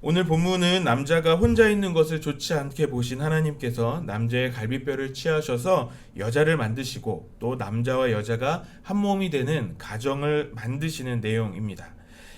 오늘 본문은 남자가 혼자 있는 것을 좋지 않게 보신 하나님께서 남자의 갈비뼈를 취하셔서 여자를 만드시고 또 남자와 여자가 한 몸이 되는 가정을 만드시는 내용입니다.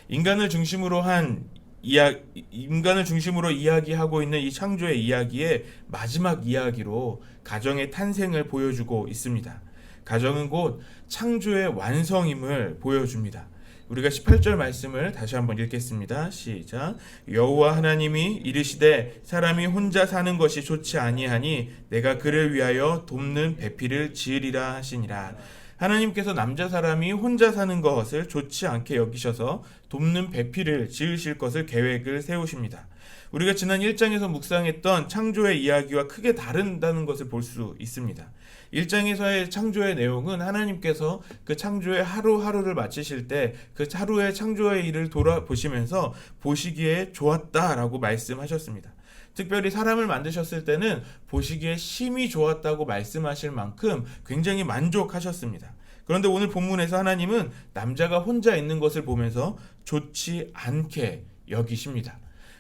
인간을 중심으로 한 인간을 중심으로 이야기하고 있는 이 창조의 이야기의 마지막 이야기로 가정의 탄생을 보여주고 있습니다. 가정은 곧 창조의 완성임을 보여줍니다. 우리가 18절 말씀을 다시 한번 읽겠습니다. 시작. 여호와 하나님이 이르시되 사람이 혼자 사는 것이 좋지 아니하니 내가 그를 위하여 돕는 배필을 지으리라 하시니라. 하나님께서 남자 사람이 혼자 사는 것을 좋지 않게 여기셔서 돕는 배필을 지으실 것을 계획을 세우십니다. 우리가 지난 1장에서 묵상했던 창조의 이야기와 크게 다른다는 것을 볼 수 있습니다. 1장에서의 창조의 내용은 하나님께서 그 창조의 하루하루를 마치실 때 그 하루의 창조의 일을 돌아보시면서 보시기에 좋았다라고 말씀하셨습니다. 특별히 사람을 만드셨을 때는 보시기에 심히 좋았다고 말씀하실 만큼 굉장히 만족하셨습니다. 그런데 오늘 본문에서 하나님은 남자가 혼자 있는 것을 보면서 좋지 않게 여기십니다.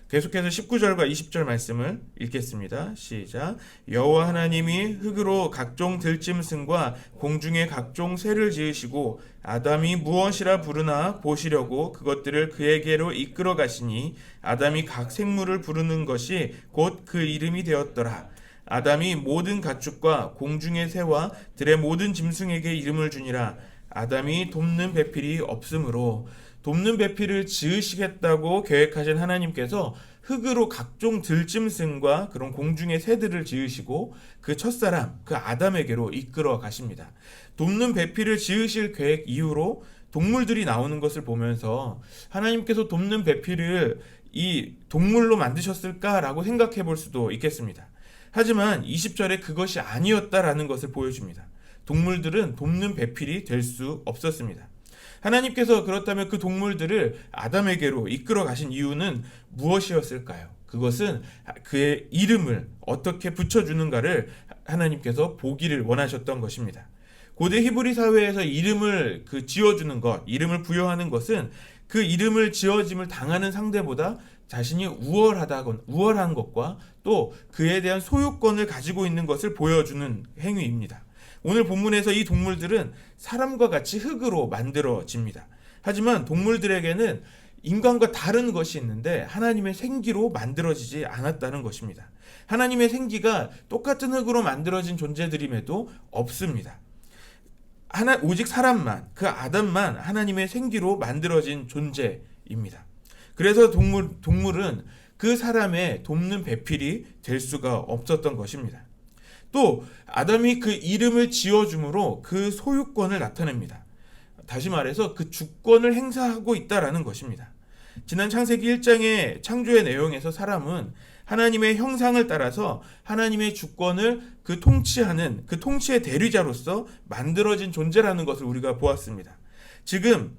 계속해서 19절과 20절 말씀을 읽겠습니다. 시작. 여호와 하나님이 흙으로 각종 들짐승과 공중의 각종 새를 지으시고 아담이 무엇이라 부르나 보시려고 그것들을 그에게로 이끌어 가시니 아담이 각 생물을 부르는 것이 곧 그 이름이 되었더라. 아담이 모든 가축과 공중의 새와 들의 모든 짐승에게 이름을 주니라. 아담이 돕는 배필이 없으므로. 돕는 배필을 지으시겠다고 계획하신 하나님께서 흙으로 각종 들짐승과 그런 공중의 새들을 지으시고 그 첫사람, 그 아담에게로 이끌어 가십니다. 돕는 배필을 지으실 계획 이후로 동물들이 나오는 것을 보면서 하나님께서 돕는 배필을 이 동물로 만드셨을까라고 생각해 볼 수도 있겠습니다. 하지만 20절에 그것이 아니었다라는 것을 보여줍니다. 동물들은 돕는 배필이 될 수 없었습니다. 하나님께서 그렇다면 그 동물들을 아담에게로 이끌어 가신 이유는 무엇이었을까요? 그것은 그의 이름을 어떻게 붙여주는가를 하나님께서 보기를 원하셨던 것입니다. 고대 히브리 사회에서 이름을 지어주는 것, 이름을 부여하는 것은 그 이름을 지어짐을 당하는 상대보다 자신이 우월한 것과 또 그에 대한 소유권을 가지고 있는 것을 보여주는 행위입니다. 오늘 본문에서 이 동물들은 사람과 같이 흙으로 만들어집니다. 하지만 동물들에게는 인간과 다른 것이 있는데 하나님의 생기로 만들어지지 않았다는 것입니다. 하나님의 생기가 똑같은 흙으로 만들어진 존재들임에도 없습니다. 오직 사람만, 그 아담만 하나님의 생기로 만들어진 존재입니다. 그래서 동물은 그 사람의 돕는 배필이 될 수가 없었던 것입니다. 또 아담이 그 이름을 지어줌으로 그 소유권을 나타냅니다. 다시 말해서 그 주권을 행사하고 있다라는 것입니다. 지난 창세기 1장의 창조의 내용에서 사람은 하나님의 형상을 따라서 하나님의 주권을 통치하는 그 통치의 대리자로서 만들어진 존재라는 것을 우리가 보았습니다. 지금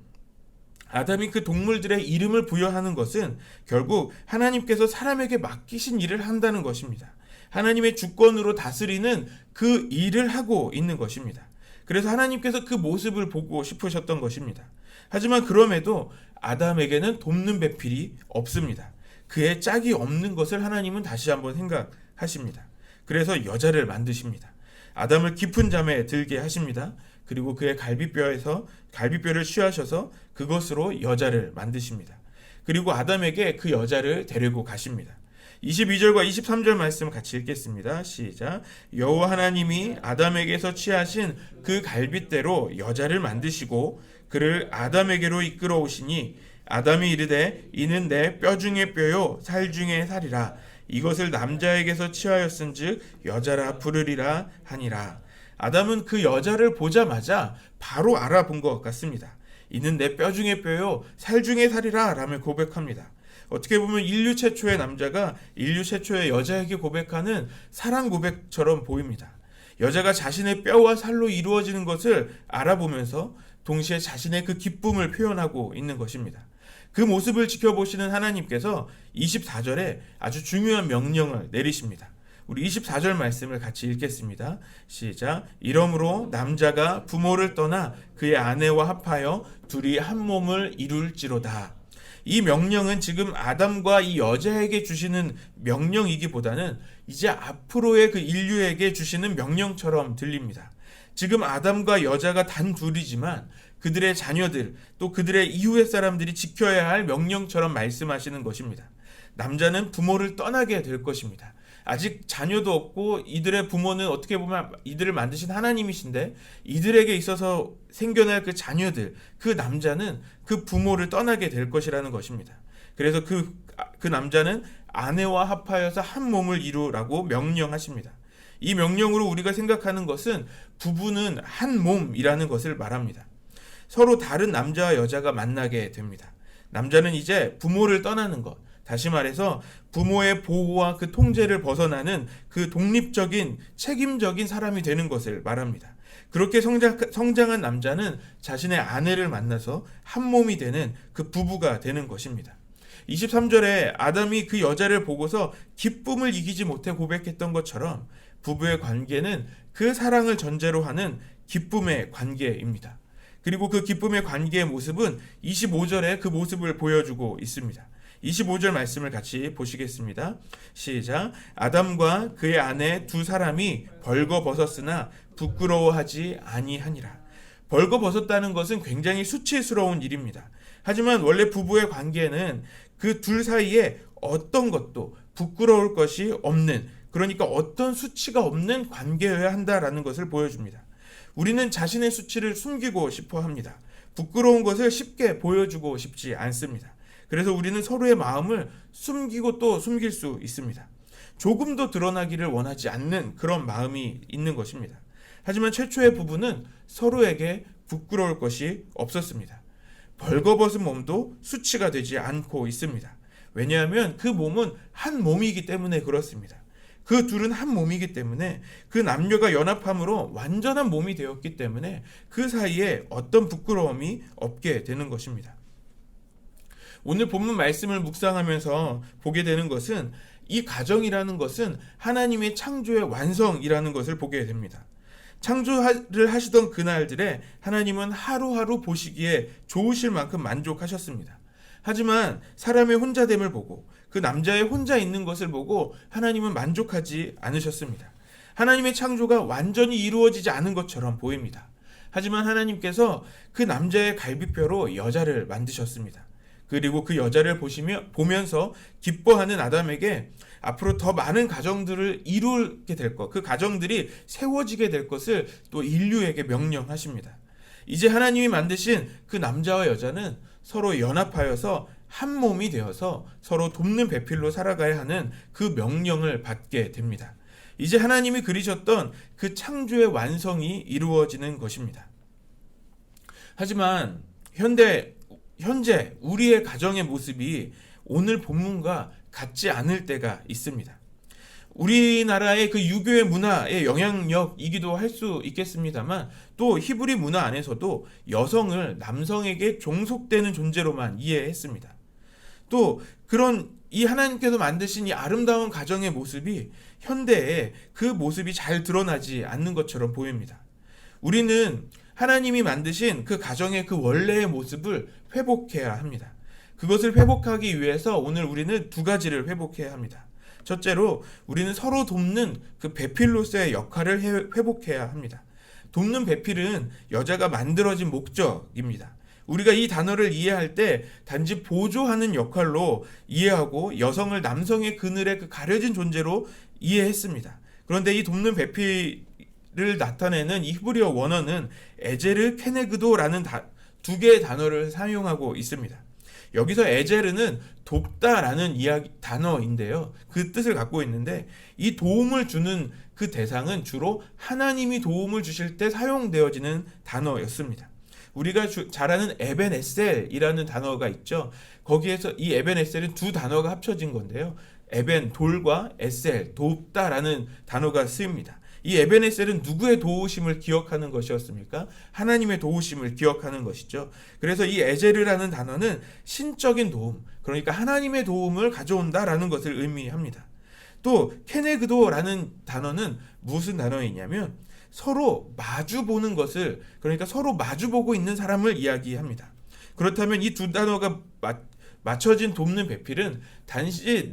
아담이 그 동물들의 이름을 부여하는 것은 결국 하나님께서 사람에게 맡기신 일을 한다는 것입니다. 하나님의 주권으로 다스리는 그 일을 하고 있는 것입니다. 그래서 하나님께서 그 모습을 보고 싶으셨던 것입니다. 하지만 그럼에도 아담에게는 돕는 배필이 없습니다. 그의 짝이 없는 것을 하나님은 다시 한번 생각하십니다. 그래서 여자를 만드십니다. 아담을 깊은 잠에 들게 하십니다. 그리고 그의 갈비뼈를 취하셔서 그것으로 여자를 만드십니다. 그리고 아담에게 그 여자를 데리고 가십니다. 22절과 23절 말씀 같이 읽겠습니다. 시작. 여호와 하나님이 아담에게서 취하신 그 갈빗대로 여자를 만드시고 그를 아담에게로 이끌어 오시니 아담이 이르되 이는 내 뼈 중에 뼈요 살 중에 살이라. 이것을 남자에게서 취하였은즉 여자라 부르리라 하니라. 아담은 그 여자를 보자마자 바로 알아본 것 같습니다. 이는 내 뼈 중에 뼈요 살 중에 살이라 라며 고백합니다. 어떻게 보면 인류 최초의 남자가 인류 최초의 여자에게 고백하는 사랑 고백처럼 보입니다. 여자가 자신의 뼈와 살로 이루어지는 것을 알아보면서 동시에 자신의 그 기쁨을 표현하고 있는 것입니다. 그 모습을 지켜보시는 하나님께서 24절에 아주 중요한 명령을 내리십니다. 우리 24절 말씀을 같이 읽겠습니다. 시작. 이러므로 남자가 부모를 떠나 그의 아내와 합하여 둘이 한 몸을 이룰지로다. 이 명령은 지금 아담과 이 여자에게 주시는 명령이기보다는 이제 앞으로의 그 인류에게 주시는 명령처럼 들립니다. 지금 아담과 여자가 단 둘이지만 그들의 자녀들 또 그들의 이후의 사람들이 지켜야 할 명령처럼 말씀하시는 것입니다. 남자는 부모를 떠나게 될 것입니다. 아직 자녀도 없고 이들의 부모는 어떻게 보면 이들을 만드신 하나님이신데 이들에게 있어서 생겨날 그 자녀들, 그 남자는 그 부모를 떠나게 될 것이라는 것입니다. 그래서 그 남자는 아내와 합하여서 한 몸을 이루라고 명령하십니다. 이 명령으로 우리가 생각하는 것은 부부는 한 몸이라는 것을 말합니다. 서로 다른 남자와 여자가 만나게 됩니다. 남자는 이제 부모를 떠나는 것, 다시 말해서 부모의 보호와 그 통제를 벗어나는 그 독립적인 책임적인 사람이 되는 것을 말합니다. 그렇게 성장한 남자는 자신의 아내를 만나서 한 몸이 되는 그 부부가 되는 것입니다. 23절에 아담이 그 여자를 보고서 기쁨을 이기지 못해 고백했던 것처럼 부부의 관계는 그 사랑을 전제로 하는 기쁨의 관계입니다. 그리고 그 기쁨의 관계의 모습은 25절에 그 모습을 보여주고 있습니다. 25절 말씀을 같이 보시겠습니다. 시작. 아담과 그의 아내 두 사람이 벌거벗었으나 부끄러워하지 아니하니라. 벌거벗었다는 것은 굉장히 수치스러운 일입니다. 하지만 원래 부부의 관계는 그 둘 사이에 어떤 것도 부끄러울 것이 없는, 그러니까 어떤 수치가 없는 관계여야 한다라는 것을 보여줍니다. 우리는 자신의 수치를 숨기고 싶어 합니다. 부끄러운 것을 쉽게 보여주고 싶지 않습니다. 그래서 우리는 서로의 마음을 숨기고 또 숨길 수 있습니다. 조금도 드러나기를 원하지 않는 그런 마음이 있는 것입니다. 하지만 최초의 부부는 서로에게 부끄러울 것이 없었습니다. 벌거벗은 몸도 수치가 되지 않고 있습니다. 왜냐하면 그 몸은 한 몸이기 때문에 그렇습니다. 그 둘은 한 몸이기 때문에 그 남녀가 연합함으로 완전한 몸이 되었기 때문에 그 사이에 어떤 부끄러움이 없게 되는 것입니다. 오늘 본문 말씀을 묵상하면서 보게 되는 것은 이 가정이라는 것은 하나님의 창조의 완성이라는 것을 보게 됩니다. 창조를 하시던 그날들에 하나님은 하루하루 보시기에 좋으실 만큼 만족하셨습니다. 하지만 사람의 혼자됨을 보고 그 남자의 혼자 있는 것을 보고 하나님은 만족하지 않으셨습니다. 하나님의 창조가 완전히 이루어지지 않은 것처럼 보입니다. 하지만 하나님께서 그 남자의 갈비뼈로 여자를 만드셨습니다. 그리고 그 여자를 보면서 기뻐하는 아담에게 앞으로 더 많은 가정들을 이루게 될 것, 그 가정들이 세워지게 될 것을 또 인류에게 명령하십니다. 이제 하나님이 만드신 그 남자와 여자는 서로 연합하여서 한 몸이 되어서 서로 돕는 배필로 살아가야 하는 그 명령을 받게 됩니다. 이제 하나님이 그리셨던 그 창조의 완성이 이루어지는 것입니다. 하지만 현재 우리의 가정의 모습이 오늘 본문과 같지 않을 때가 있습니다. 우리나라의 그 유교의 문화의 영향력이기도 할 수 있겠습니다만 또 히브리 문화 안에서도 여성을 남성에게 종속되는 존재로만 이해했습니다. 또 그런 이 하나님께서 만드신 이 아름다운 가정의 모습이 현대에 그 모습이 잘 드러나지 않는 것처럼 보입니다. 우리는 하나님이 만드신 그 가정의 그 원래의 모습을 회복해야 합니다. 그것을 회복하기 위해서 오늘 우리는 두 가지를 회복해야 합니다. 첫째로 우리는 서로 돕는 그 배필로서의 역할을 회복해야 합니다. 돕는 배필은 여자가 만들어진 목적입니다. 우리가 이 단어를 이해할 때 단지 보조하는 역할로 이해하고 여성을 남성의 그늘에 그 가려진 존재로 이해했습니다. 그런데 이 돕는 배필을 나타내는 이 히브리어 원어는 에제르 케네그도라는 두 개의 단어를 사용하고 있습니다. 여기서 에제르는 돕다라는 단어인데요. 그 뜻을 갖고 있는데 이 도움을 주는 그 대상은 주로 하나님이 도움을 주실 때 사용되어지는 단어였습니다. 우리가 잘 아는 에벤에셀이라는 단어가 있죠. 거기에서 이 에벤에셀은 두 단어가 합쳐진 건데요. 에벤, 돌과 에셀, 돕다라는 단어가 쓰입니다. 이 에벤에셀은 누구의 도우심을 기억하는 것이었습니까? 하나님의 도우심을 기억하는 것이죠. 그래서 이 에제르라는 단어는 신적인 도움, 그러니까 하나님의 도움을 가져온다라는 것을 의미합니다. 또 케네그도라는 단어는 무슨 단어이냐면 서로 마주보는 것을, 그러니까 서로 마주보고 있는 사람을 이야기합니다. 그렇다면 이 두 단어가 맞춰진 돕는 배필은 단지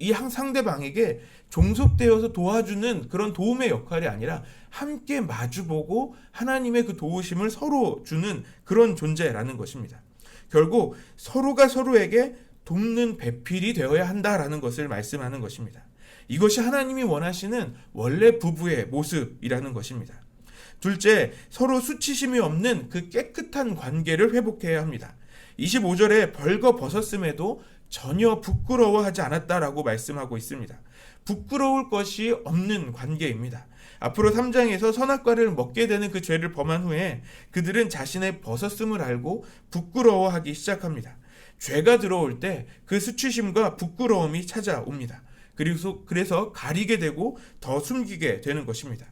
이 상대방에게 종속되어서 도와주는 그런 도움의 역할이 아니라 함께 마주보고 하나님의 그 도우심을 서로 주는 그런 존재라는 것입니다. 결국 서로가 서로에게 돕는 배필이 되어야 한다라는 것을 말씀하는 것입니다. 이것이 하나님이 원하시는 원래 부부의 모습이라는 것입니다. 둘째, 서로 수치심이 없는 그 깨끗한 관계를 회복해야 합니다. 25절에 벌거벗었음에도 전혀 부끄러워하지 않았다라고 말씀하고 있습니다. 부끄러울 것이 없는 관계입니다. 앞으로 3장에서 선악과를 먹게 되는 그 죄를 범한 후에 그들은 자신의 벗었음을 알고 부끄러워하기 시작합니다. 죄가 들어올 때 그 수치심과 부끄러움이 찾아옵니다. 그래서 가리게 되고 더 숨기게 되는 것입니다.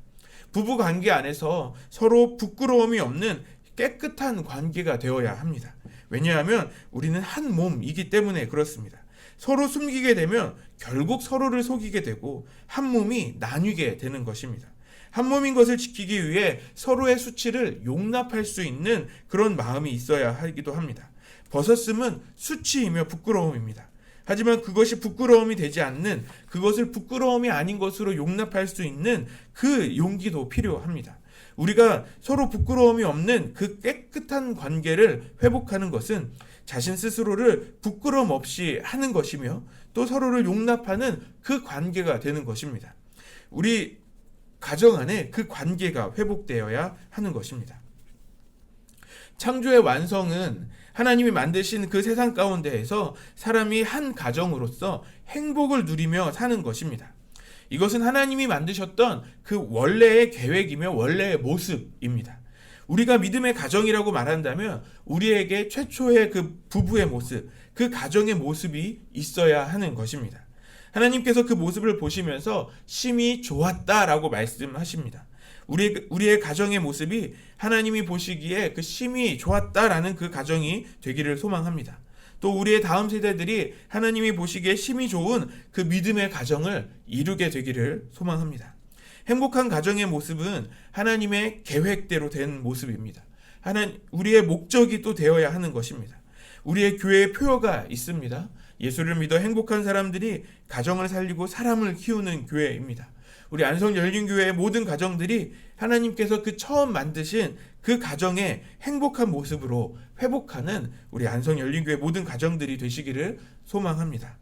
부부 관계 안에서 서로 부끄러움이 없는 깨끗한 관계가 되어야 합니다. 왜냐하면 우리는 한 몸이기 때문에 그렇습니다. 서로 숨기게 되면 결국 서로를 속이게 되고 한 몸이 나뉘게 되는 것입니다. 한 몸인 것을 지키기 위해 서로의 수치를 용납할 수 있는 그런 마음이 있어야 하기도 합니다. 벗었음은 수치이며 부끄러움입니다. 하지만 그것이 부끄러움이 되지 않는, 그것을 부끄러움이 아닌 것으로 용납할 수 있는 그 용기도 필요합니다. 우리가 서로 부끄러움이 없는 그 깨끗한 관계를 회복하는 것은 자신 스스로를 부끄러움 없이 하는 것이며 또 서로를 용납하는 그 관계가 되는 것입니다. 우리 가정 안에 그 관계가 회복되어야 하는 것입니다. 창조의 완성은 하나님이 만드신 그 세상 가운데에서 사람이 한 가정으로서 행복을 누리며 사는 것입니다. 이것은 하나님이 만드셨던 그 원래의 계획이며 원래의 모습입니다. 우리가 믿음의 가정이라고 말한다면 우리에게 최초의 그 부부의 모습, 그 가정의 모습이 있어야 하는 것입니다. 하나님께서 그 모습을 보시면서 심히 좋았다라고 말씀하십니다. 우리의 가정의 모습이 하나님이 보시기에 그 심히 좋았다라는 그 가정이 되기를 소망합니다. 또 우리의 다음 세대들이 하나님이 보시기에 심히 좋은 그 믿음의 가정을 이루게 되기를 소망합니다. 행복한 가정의 모습은 하나님의 계획대로 된 모습입니다. 우리의 목적이 또 되어야 하는 것입니다. 우리의 교회의 표어가 있습니다. 예수를 믿어 행복한 사람들이 가정을 살리고 사람을 키우는 교회입니다. 우리 안성열린교회의 모든 가정들이 하나님께서 그 처음 만드신 그 가정의 행복한 모습으로 회복하는 우리 안성열린교회 모든 가정들이 되시기를 소망합니다.